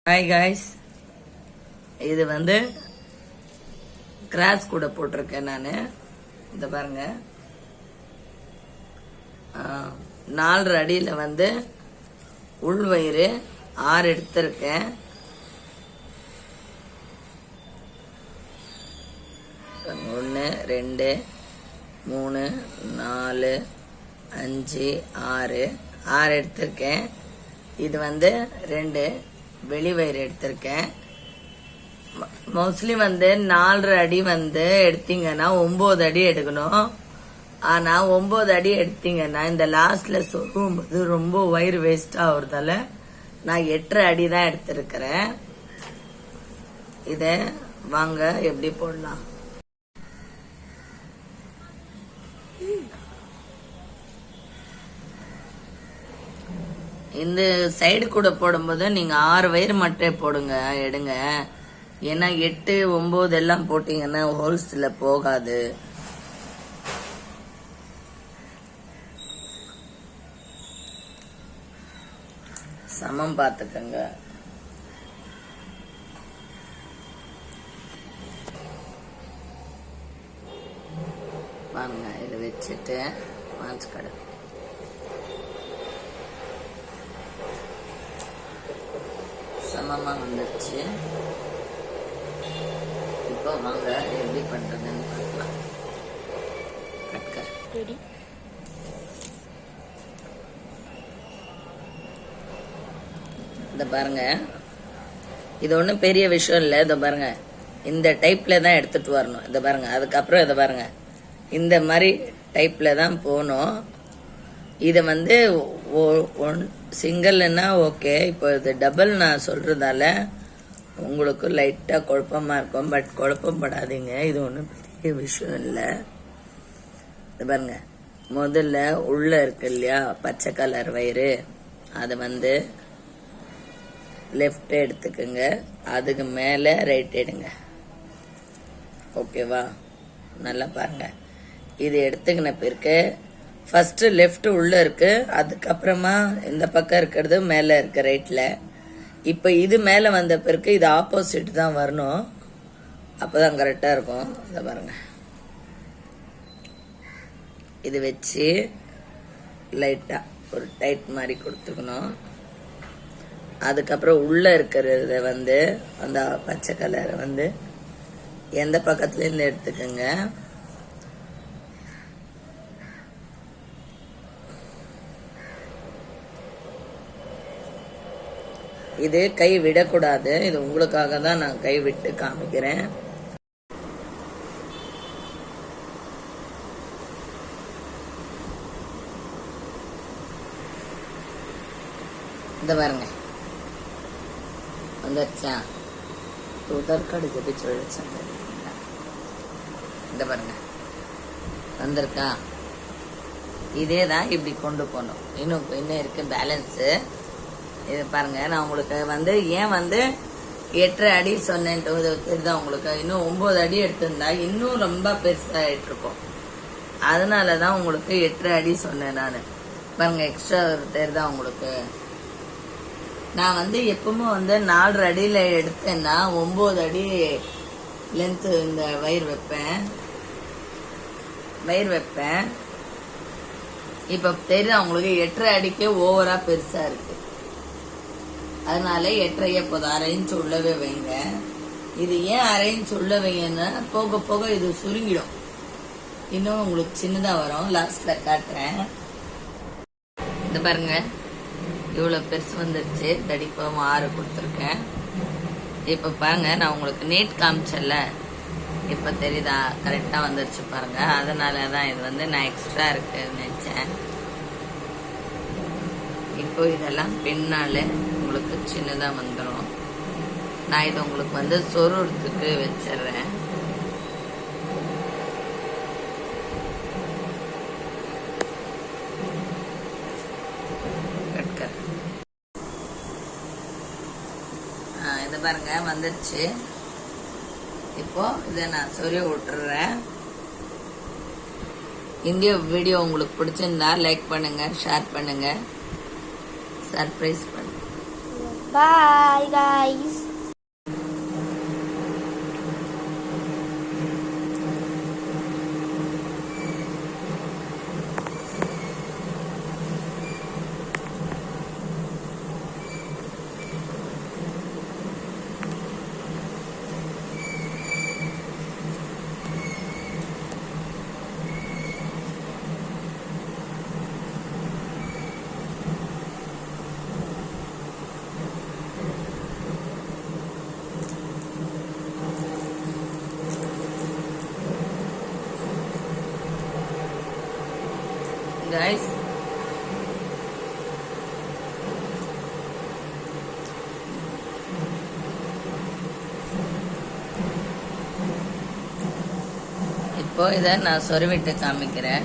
Hi guys, இது வந்து cross கூட போட்டிருக்கேன் நான். இந்த பாருங்க, 4 அடியில் வந்து உள்வயிறு 6 எடுத்திருக்கேன். ஒன்று 2 3 4 5 6 எடுத்திருக்கேன். இது வந்து 2 வெளி வயிறு எடுத்திருக்கேன். மோஸ்ட்லி வந்து 4 அடி வந்து எடுத்தீங்கன்னா 9 அடி எடுக்கணும். ஆனா 9 அடி எடுத்தீங்கன்னா இந்த லாஸ்ட்ல சொருகும் போது ரொம்ப வயிறு வேஸ்ட் ஆகுறதால நான் 8 அடி தான் எடுத்திருக்கிறேன். இத வாங்க எப்படி போடலாம். இந்த சைடு கூட போடும்போது நீங்க 6 வயிறு மட்டும் போடுங்க, எடுங்க. ஏன்னா 8 9 எல்லாம் போட்டீங்கன்னா ஹோல்ஸ்ல போகாது. சமம் பார்த்துக்கங்க. வாங்க இதை வச்சுட்டு மாஞ்சு கடை சமமா வந்துருச்சு. இப்போ வாங்க எப்படி பண்றதுன்னு பார்க்கலாம். ரெடி. இந்த பாருங்க, இது ஒன்றும் பெரிய விஷயம் இல்லை. இதை பாருங்க, இந்த டைப்ல தான் எடுத்துட்டு வரணும். இதை பாருங்க, அதுக்கப்புறம் இதை பாருங்க, இந்த மாதிரி டைப்ல தான் போகணும். இதை வந்து சிங்கிள்னா ஓகே. இப்போ இது டபுள் நான் சொல்றதால உங்களுக்கு லைட்டா குழப்பமா இருக்கும். பட் குழப்பம் படாதீங்க, இது ஒன்றும் பெரிய விஷயம் இல்லை. இது பாருங்க, முதல்ல உள்ள இருக்கு இல்லையா பச்சை கலர் வயிறு, அதை வந்து லெஃப்ட் எடுத்துக்குங்க. அதுக்கு மேல ரைட் எடுங்க. ஓகேவா? நல்லா பாருங்க. இது எடுத்துக்கின பிறகு ஃபர்ஸ்ட் லெஃப்ட் உள்ள இருக்கு, அதுக்கப்புறமா இந்த பக்கம் இருக்கிறது மேல இருக்கு ரைட்ல. இப்ப இது மேல வந்த பிறகு இது ஆப்போசிட் தான் வரணும், அப்பதான் கரெக்டா இருக்கும். இத பாருங்க, இது வச்சு லைட்டா ஒரு டைட் மாதிரி கொடுத்துக்கணும். அதுக்கப்புறம் உள்ள இருக்கிறத வந்து அந்த பச்சை கலரை வந்து எந்த பக்கத்துல இருந்து எடுத்துக்கோங்க. இது கை விடக்கூடாது, இது உங்களுக்காக தான் நான் கை விட்டு காமிக்கிறேன். இந்த பாருங்க வந்துருச்சா? உதற்கடுக்கு போய் சொல்லிச்சேன். இந்த பாருங்க வந்திருக்கா? இதே தான் இப்படி கொண்டு போகணும். இன்னும் இருக்கு பேலன்ஸு. இது பாருங்க, நான் உங்களுக்கு வந்து ஏன் வந்து 8 அடி சொன்னேன்ட்டு தெரியுதா உங்களுக்கு? இன்னும் 9 அடி எடுத்திருந்தா இன்னும் ரொம்ப பெருசாகிட்டு இருக்கும். அதனாலதான் உங்களுக்கு 8 அடி சொன்னேன் நான். பாருங்க, எக்ஸ்ட்ரா தெரியுதா உங்களுக்கு? நான் வந்து எப்பவுமே வந்து 4 அடியில எடுத்தேன்னா 9 அடி லென்த் இந்த வயிறு வைப்பேன். இப்ப தெரியுதா உங்களுக்கு? 8 அடிக்கே ஓவரா பெருசா இருக்கு. அதனால 8 போதும். 1/2 இன்ச் உள்ளவே வைங்க. இது ஏன் 1/2 இன்ச் உள்ள வைங்கன்னா போக போக இது சுருங்கிடும், இன்னும் உங்களுக்கு சின்னதா வரும். லாஸ்ட்ல காட்டுறேன். இந்த பாருங்க, இவ்வளவு பெருசு வந்துருச்சு. தடிப்பம் 6 கொடுத்துருக்கேன். இப்ப பாருங்க, நான் உங்களுக்கு நீட் காமிச்சல, இப்ப தெரியுதா? கரெக்டா வந்துருச்சு பாருங்க. அதனாலதான் இது வந்து நான் எக்ஸ்ட்ரா இருக்குன்னு நினைச்சேன். இப்போ இதெல்லாம் பின்னால உங்களுக்கு சின்னதா வந்துடும். நான் இது உங்களுக்கு வந்து சொருறதுக்கு வச்சிடுறேன். இது பாருங்க வந்துருச்சு. இப்போ இதை நான் சொருகி விட்டுறேன். இந்த வீடியோ உங்களுக்கு பிடிச்சிருந்தா லைக் பண்ணுங்க, ஷேர் பண்ணுங்க, சர்ப்ரைஸ் பண்ணுங்க. Bye guys. இதை நான் சொருவிட்டு காமிக்கிறேன்.